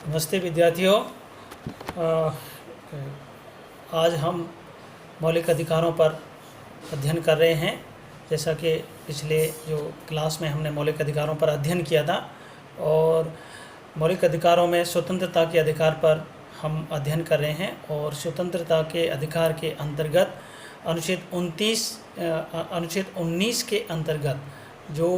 नमस्ते विद्यार्थियों। अ, आज हम मौलिक अधिकारों पर अध्ययन कर रहे हैं। जैसा कि पिछले जो क्लास में हमने मौलिक अधिकारों पर अध्ययन किया था, और मौलिक अधिकारों में स्वतंत्रता के अधिकार पर हम अध्ययन कर रहे हैं। और स्वतंत्रता के अधिकार के अंतर्गत अनुच्छेद 19 के अंतर्गत जो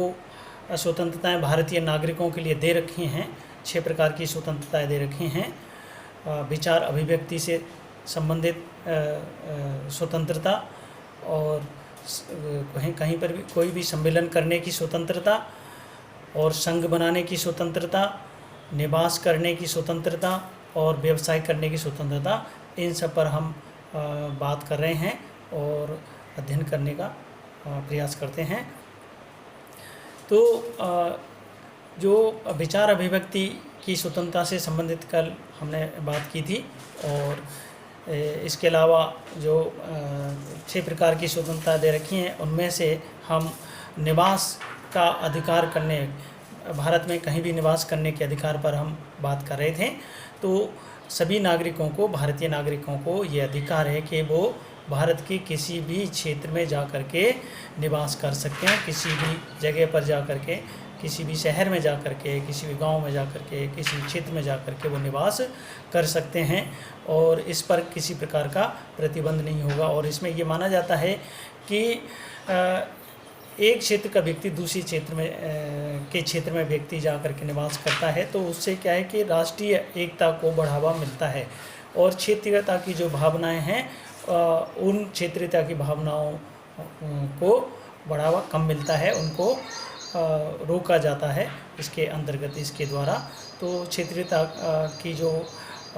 स्वतंत्रताएं भारतीय नागरिकों के लिए दे रखी हैं, 6 प्रकार की स्वतंत्रताएं दे रखी हैं। विचार अभिव्यक्ति से संबंधित स्वतंत्रता, और कहीं पर भी कोई भी सम्मेलन करने की स्वतंत्रता, और संघ बनाने की स्वतंत्रता, निवास करने की स्वतंत्रता और व्यवसाय करने की स्वतंत्रता, इन सब पर हम बात कर रहे हैं और अध्ययन करने का प्रयास करते हैं। तो जो विचार अभिव्यक्ति की स्वतंत्रता से संबंधित कल हमने बात की थी, और इसके अलावा जो 6 प्रकार की स्वतंत्रता दे रखी हैं, उनमें से हम निवास का अधिकार करने, भारत में कहीं भी निवास करने के अधिकार पर हम बात कर रहे थे। तो सभी नागरिकों को, भारतीय नागरिकों को ये अधिकार है कि वो भारत के किसी भी क्षेत्र में जा कर के निवास कर सकते हैं। किसी भी जगह पर जा कर के, किसी भी शहर में जा कर के, किसी भी गांव में जा कर के, किसी क्षेत्र में जा कर के वो निवास कर सकते हैं, और इस पर किसी प्रकार का प्रतिबंध नहीं होगा। और इसमें ये माना जाता है कि एक क्षेत्र का व्यक्ति दूसरे क्षेत्र में व्यक्ति जा कर के निवास करता है, तो उससे क्या है कि राष्ट्रीय एकता को बढ़ावा मिलता है, और क्षेत्रीयता की जो भावनाएं हैं, उन क्षेत्रीयता की भावनाओं को बढ़ावा कम मिलता है, उनको रोका जाता है इसके अंतर्गत, इसके द्वारा। तो क्षेत्रीयता की जो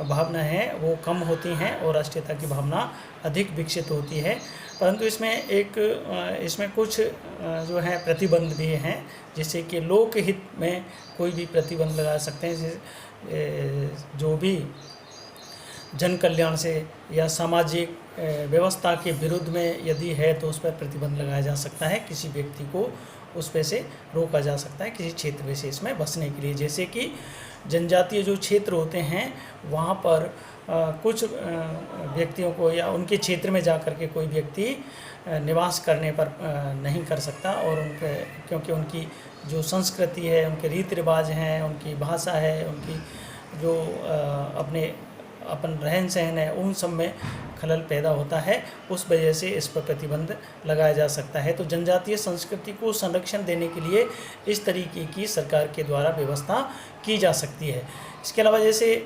भावना है वो कम होती हैं और राष्ट्रीयता की भावना अधिक विकसित होती है। परंतु इसमें कुछ जो है प्रतिबंध भी हैं, जैसे कि लोकहित में कोई भी प्रतिबंध लगा सकते हैं। जो भी जन कल्याण से या सामाजिक व्यवस्था के विरुद्ध में यदि है तो उस पर प्रतिबंध लगाया जा सकता है। किसी व्यक्ति को उस पे से रोका जा सकता है किसी क्षेत्र विशेष में बसने के लिए। जैसे कि जनजातीय जो क्षेत्र होते हैं, वहाँ पर कुछ व्यक्तियों को या उनके क्षेत्र में जा कर के कोई व्यक्ति निवास करने पर नहीं कर सकता, और क्योंकि उनकी जो संस्कृति है, उनके रीति रिवाज हैं, उनकी भाषा है, उनकी जो अपन रहन सहन है, उन सब में खलल पैदा होता है। उस वजह से इस पर प्रतिबंध लगाया जा सकता है। तो जनजातीय संस्कृति को संरक्षण देने के लिए इस तरीके की सरकार के द्वारा व्यवस्था की जा सकती है। इसके अलावा जैसे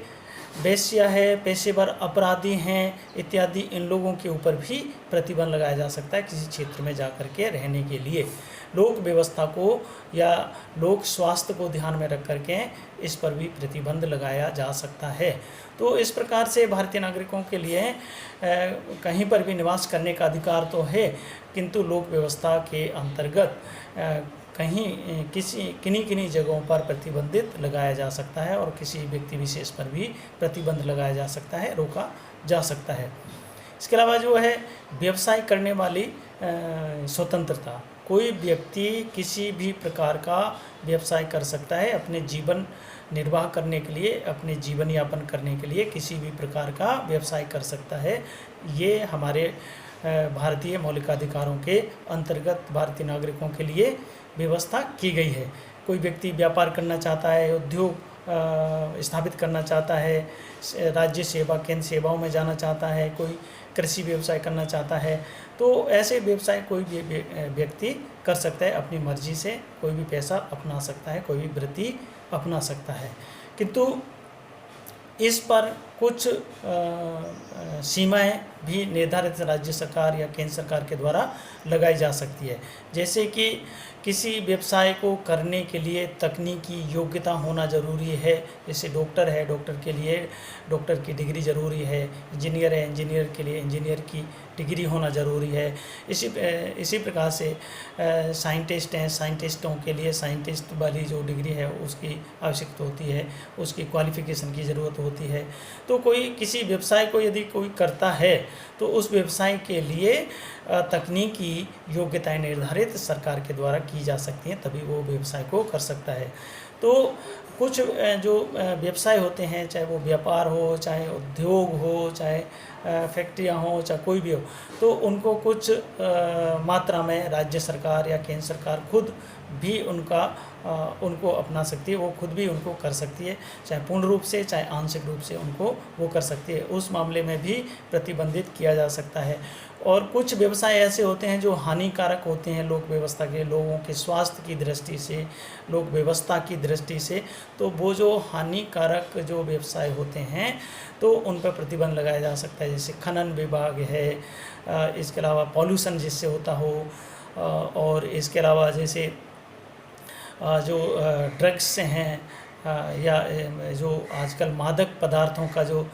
वेश्या है, पेशेवर अपराधी हैं इत्यादि, इन लोगों के ऊपर भी प्रतिबंध लगाया जा सकता है किसी क्षेत्र में जा कर के रहने के लिए। लोक व्यवस्था को या लोक स्वास्थ्य को ध्यान में रख कर के इस पर भी प्रतिबंध लगाया जा सकता है। तो इस प्रकार से भारतीय नागरिकों के लिए कहीं पर भी निवास करने का अधिकार तो है, किंतु लोक व्यवस्था के अंतर्गत किन्हीं जगहों पर प्रतिबंधित लगाया जा सकता है, और किसी व्यक्ति विशेष पर भी प्रतिबंध लगाया जा सकता है, रोका जा सकता है। इसके अलावा जो है व्यवसाय करने वाली स्वतंत्रता, कोई व्यक्ति किसी भी प्रकार का व्यवसाय कर सकता है अपने जीवन निर्वाह करने के लिए, अपने जीवन यापन करने के लिए किसी भी प्रकार का व्यवसाय कर सकता है। ये हमारे भारतीय मौलिकाधिकारों के अंतर्गत भारतीय नागरिकों के लिए व्यवस्था की गई है। कोई व्यक्ति व्यापार करना चाहता है, उद्योग स्थापित करना चाहता है, राज्य सेवा केंद्र सेवाओं में जाना चाहता है, कोई कृषि व्यवसाय करना चाहता है, तो ऐसे व्यवसाय कोई भी व्यक्ति कर सकता है अपनी मर्जी से। कोई भी पैसा अपना सकता है, कोई भी वृत्ति अपना सकता है, किंतु इस पर कुछ सीमाएं भी निर्धारित राज्य सरकार या केंद्र सरकार के द्वारा लगाई जा सकती है। जैसे कि किसी व्यवसाय को करने के लिए तकनीकी योग्यता होना ज़रूरी है। जैसे डॉक्टर है, डॉक्टर के लिए डॉक्टर की डिग्री ज़रूरी है। इंजीनियर है, इंजीनियर के लिए इंजीनियर की डिग्री होना ज़रूरी है। इसी प्रकार से साइंटिस्ट हैं, साइंटिस्टों के लिए साइंटिस्ट वाली जो डिग्री है उसकी आवश्यकता होती है, उसकी क्वालिफ़िकेशन की ज़रूरत होती है। तो कोई किसी व्यवसाय को यदि कोई करता है तो उस व्यवसाय के लिए तकनीकी योग्यताएं निर्धारित सरकार के द्वारा की जा सकती हैं, तभी वो व्यवसाय को कर सकता है। तो कुछ जो व्यवसाय होते हैं, चाहे वो व्यापार हो, चाहे उद्योग हो, चाहे फैक्ट्रियाँ हों, चाहे कोई भी हो, तो उनको कुछ मात्रा में राज्य सरकार या केंद्र सरकार खुद भी उनको अपना सकती है, वो खुद भी उनको कर सकती है, चाहे पूर्ण रूप से चाहे आंशिक रूप से उनको वो कर सकती है। उस मामले में भी प्रतिबंधित किया जा सकता है। और कुछ व्यवसाय ऐसे होते हैं जो हानिकारक होते हैं लोक व्यवस्था के, लोगों के स्वास्थ्य की दृष्टि से, लोक व्यवस्था की दृष्टि से, तो वो जो हानिकारक जो व्यवसाय होते हैं तो उन पर प्रतिबंध लगाया जा सकता है। जैसे खनन विभाग है, इसके अलावा पॉल्यूशन जिससे होता हो, और इसके अलावा जैसे जो ड्रग्स हैं, या जो आजकल मादक पदार्थों का जो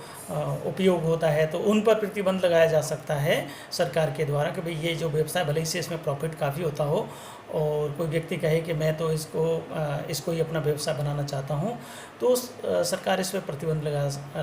उपयोग होता है, तो उन पर प्रतिबंध लगाया जा सकता है सरकार के द्वारा कि भाई ये जो व्यवसाय, भले ही से इसमें प्रॉफिट काफ़ी होता हो और कोई व्यक्ति कहे कि मैं तो इसको ही अपना व्यवसाय बनाना चाहता हूँ, तो सरकार इस पर प्रतिबंध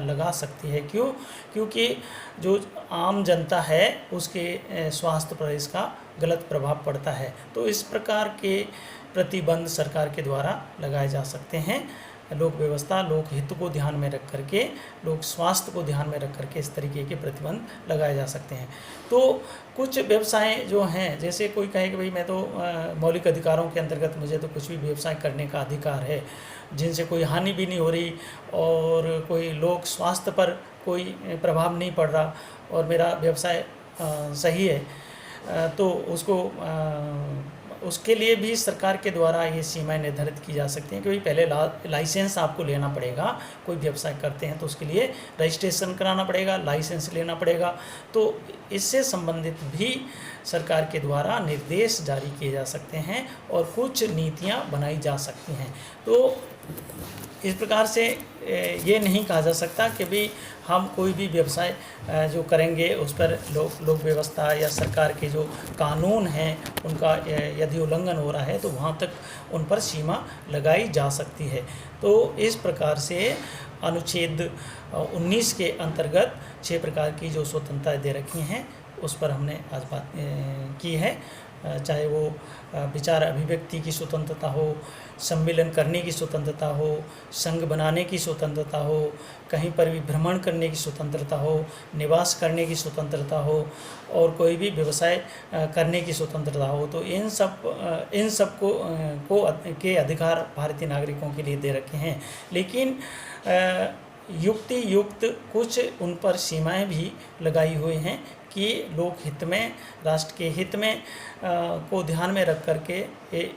लगा सकती है। क्योंकि जो आम जनता है उसके स्वास्थ्य पर इसका गलत प्रभाव पड़ता है। तो इस प्रकार के प्रतिबंध सरकार के द्वारा लगाए जा सकते हैं। लोक व्यवस्था, लोक हित को ध्यान में रख करके, लोक स्वास्थ्य को ध्यान में रख करके इस तरीके के प्रतिबंध लगाए जा सकते हैं। तो कुछ व्यवसाय जो हैं, जैसे कोई कहे कि भाई मैं तो मौलिक अधिकारों के अंतर्गत मुझे तो कुछ भी व्यवसाय करने का अधिकार है, जिनसे कोई हानि भी नहीं हो रही और कोई लोक स्वास्थ्य पर कोई प्रभाव नहीं पड़ रहा और मेरा व्यवसाय सही है, तो उसके लिए भी सरकार के द्वारा ये सीमाएं निर्धारित की जा सकती हैं कि भाई पहले लाइसेंस आपको लेना पड़ेगा। कोई व्यवसाय करते हैं तो उसके लिए रजिस्ट्रेशन कराना पड़ेगा, लाइसेंस लेना पड़ेगा। तो इससे संबंधित भी सरकार के द्वारा निर्देश जारी किए जा सकते हैं और कुछ नीतियां बनाई जा सकती हैं। तो इस प्रकार से ये नहीं कहा जा सकता कि भाई हम कोई भी व्यवसाय जो करेंगे उस पर लोक व्यवस्था या सरकार के जो कानून हैं उनका यदि उल्लंघन हो रहा है तो वहाँ तक उन पर सीमा लगाई जा सकती है। तो इस प्रकार से अनुच्छेद 19 के अंतर्गत 6 प्रकार की जो स्वतंत्रताएं दे रखी हैं उस पर हमने आज बात की है। चाहे वो विचार अभिव्यक्ति की स्वतंत्रता हो, सम्मेलन करने की स्वतंत्रता हो, संघ बनाने की स्वतंत्रता हो, कहीं पर भी भ्रमण करने की स्वतंत्रता हो, निवास करने की स्वतंत्रता हो और कोई भी व्यवसाय करने की स्वतंत्रता हो, तो इन सब के अधिकार भारतीय नागरिकों के लिए दे रखे हैं। लेकिन युक्ति युक्त कुछ उन पर सीमाएं भी लगाई हुई हैं कि लोक हित में, राष्ट्र के हित में को ध्यान में रख करके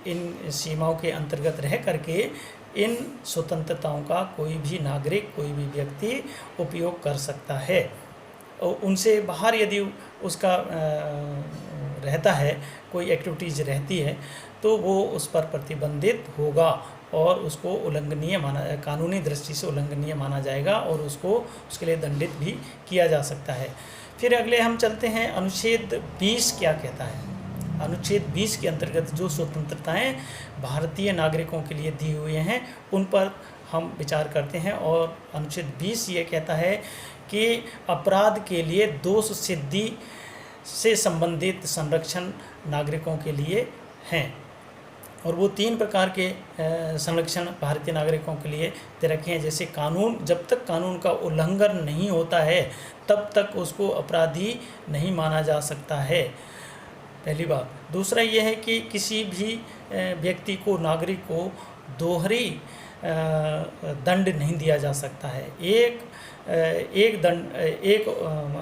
इन सीमाओं के अंतर्गत रह करके इन स्वतंत्रताओं का कोई भी नागरिक, कोई भी व्यक्ति उपयोग कर सकता है। और उनसे बाहर यदि उसका रहता है, कोई एक्टिविटीज़ रहती है, तो वो उस पर प्रतिबंधित होगा और उसको उल्लंघनीय कानूनी दृष्टि से उल्लंघनीय माना जाएगा और उसके लिए दंडित भी किया जा सकता है। फिर अगले हम चलते हैं, अनुच्छेद 20 क्या कहता है। अनुच्छेद 20 के अंतर्गत जो स्वतंत्रताएं भारतीय नागरिकों के लिए दी हुई हैं उन पर हम विचार करते हैं। और अनुच्छेद 20 ये कहता है कि अपराध के लिए दोष सिद्धि से संबंधित संरक्षण नागरिकों के लिए हैं। और वो 3 प्रकार के संरक्षण भारतीय नागरिकों के लिए दे रखे हैं। जैसे कानून, जब तक कानून का उल्लंघन नहीं होता है तब तक उसको अपराधी नहीं माना जा सकता है, पहली बात। दूसरा ये है कि किसी भी व्यक्ति को, नागरिक को दोहरी दंड नहीं दिया जा सकता है। एक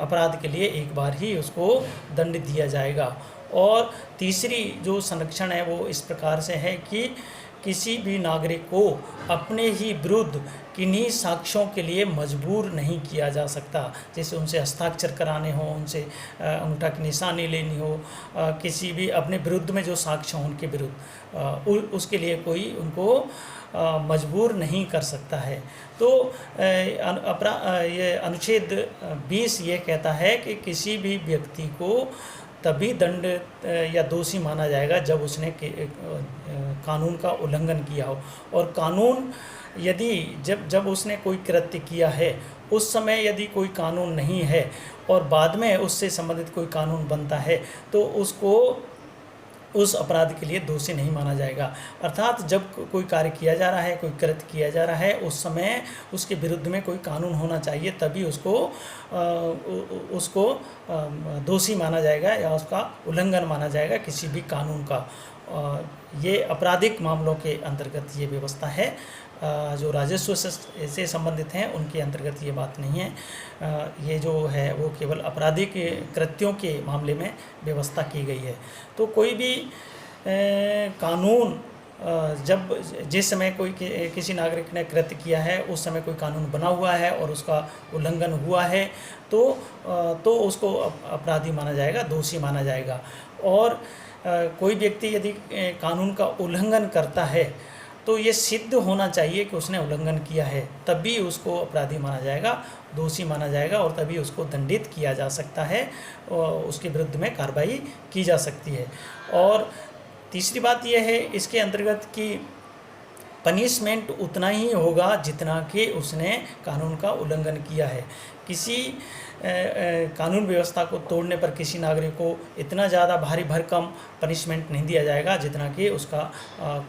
अपराध के लिए एक बार ही उसको दंड दिया जाएगा। और तीसरी जो संरक्षण है वो इस प्रकार से है कि किसी भी नागरिक को अपने ही विरुद्ध किन्हीं साक्ष्यों के लिए मजबूर नहीं किया जा सकता। जैसे उनसे हस्ताक्षर कराने हो, उनसे अंगूठा की निशानी लेनी हो, किसी भी अपने विरुद्ध में जो साक्ष्य हों उनके विरुद्ध, उसके लिए कोई उनको मजबूर नहीं कर सकता है। तो ये अनुच्छेद 20 ये कहता है कि किसी भी व्यक्ति को तभी दंड या दोषी माना जाएगा जब उसने कानून का उल्लंघन किया हो। और कानून यदि जब उसने कोई कृत्य किया है उस समय यदि कोई कानून नहीं है और बाद में उससे संबंधित कोई कानून बनता है तो उसको उस अपराध के लिए दोषी नहीं माना जाएगा। अर्थात जब कोई कार्य किया जा रहा है, कोई कृत्य किया जा रहा है, उस समय उसके विरुद्ध में कोई कानून होना चाहिए, तभी उसको दोषी माना जाएगा या उसका उल्लंघन माना जाएगा किसी भी कानून का। ये आपराधिक मामलों के अंतर्गत ये व्यवस्था है। जो राजस्व से संबंधित हैं उनके अंतर्गत ये बात नहीं है। ये जो है वो केवल आपराधिक कृत्यों के मामले में व्यवस्था की गई है। तो कोई भी कानून जब जिस समय कोई किसी नागरिक ने कृत्य किया है उस समय कोई कानून बना हुआ है और उसका उल्लंघन हुआ है तो उसको अपराधी माना जाएगा, दोषी माना जाएगा। और कोई व्यक्ति यदि कानून का उल्लंघन करता है तो ये सिद्ध होना चाहिए कि उसने उल्लंघन किया है, तभी उसको अपराधी माना जाएगा, दोषी माना जाएगा और तभी उसको दंडित किया जा सकता है और उसके विरुद्ध में कार्रवाई की जा सकती है। और तीसरी बात यह है इसके अंतर्गत कि पनिशमेंट उतना ही होगा जितना कि उसने कानून का उल्लंघन किया है। किसी कानून व्यवस्था को तोड़ने पर किसी नागरिक को इतना ज़्यादा भारी भरकम पनिशमेंट नहीं दिया जाएगा जितना कि उसका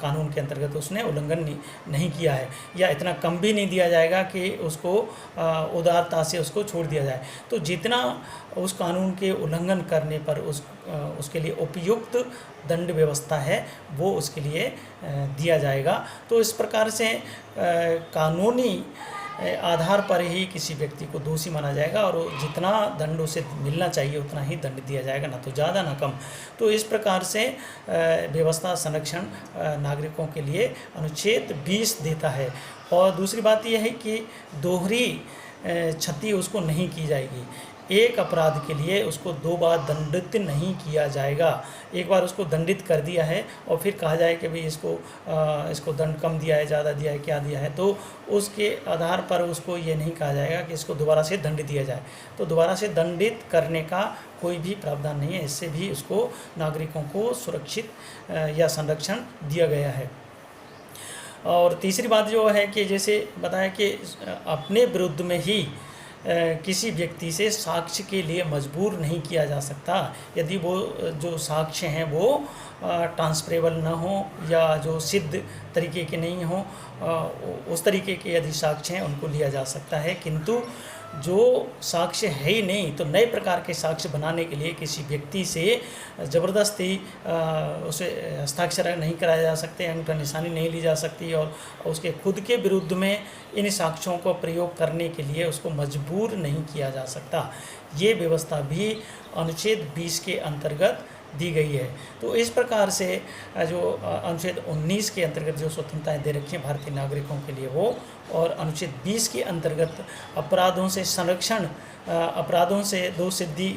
कानून के अंतर्गत उसने उल्लंघन नहीं किया है, या इतना कम भी नहीं दिया जाएगा कि उसको उदारता से उसको छोड़ दिया जाए। तो जितना उस कानून के उल्लंघन करने पर उसके लिए उपयुक्त दंड व्यवस्था है वो उसके लिए दिया जाएगा। तो इस प्रकार से कानूनी आधार पर ही किसी व्यक्ति को दोषी माना जाएगा और जितना दंड उसे मिलना चाहिए उतना ही दंड दिया जाएगा, ना तो ज़्यादा ना कम। तो इस प्रकार से व्यवस्था संरक्षण नागरिकों के लिए अनुच्छेद 20 देता है। और दूसरी बात यह है कि दोहरी क्षति उसको नहीं की जाएगी। एक अपराध के लिए उसको 2 बार दंडित नहीं किया जाएगा। एक बार उसको दंडित कर दिया है और फिर कहा जाए कि भाई इसको दंड कम दिया है, ज़्यादा दिया है, क्या दिया है, तो उसके आधार पर उसको ये नहीं कहा जाएगा कि इसको दोबारा से दंड दिया जाए। तो दोबारा से दंडित करने का कोई भी प्रावधान नहीं है। इससे भी उसको नागरिकों को सुरक्षित या संरक्षण दिया गया है। और तीसरी बात जो है कि जैसे बताया कि अपने विरुद्ध में ही किसी व्यक्ति से साक्ष्य के लिए मजबूर नहीं किया जा सकता यदि वो जो साक्ष्य हैं वो ट्रांसफरेबल ना हो या जो सिद्ध तरीके के नहीं हो। उस तरीके के यदि साक्ष्य हैं उनको लिया जा सकता है, किंतु जो साक्ष्य है ही नहीं तो नए प्रकार के साक्ष्य बनाने के लिए किसी व्यक्ति से ज़बरदस्ती उसे हस्ताक्षर नहीं कराया जा सकते, अंगूठा निशानी नहीं ली जा सकती और उसके खुद के विरुद्ध में इन साक्ष्यों को प्रयोग करने के लिए उसको मजबूर नहीं किया जा सकता। ये व्यवस्था भी अनुच्छेद 20 के अंतर्गत दी गई है। तो इस प्रकार से जो अनुच्छेद 19 के अंतर्गत जो स्वतंत्रताएं दे रखी हैं भारतीय नागरिकों के लिए वो, और अनुच्छेद 20 के अंतर्गत अपराधों से संरक्षण, अपराधों से दोष सिद्धि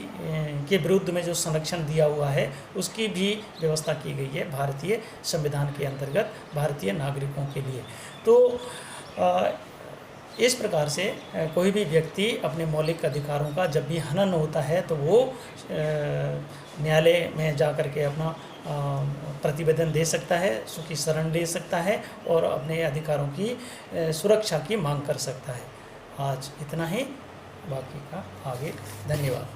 के विरुद्ध में जो संरक्षण दिया हुआ है उसकी भी व्यवस्था की गई है भारतीय संविधान के अंतर्गत भारतीय नागरिकों के लिए। तो इस प्रकार से कोई भी व्यक्ति अपने मौलिक अधिकारों का जब भी हनन होता है तो वो न्यायालय में जा कर के अपना प्रतिवेदन दे सकता है, उसकी शरण ले सकता है और अपने अधिकारों की सुरक्षा की मांग कर सकता है। आज इतना ही, बाकी का आगे। धन्यवाद।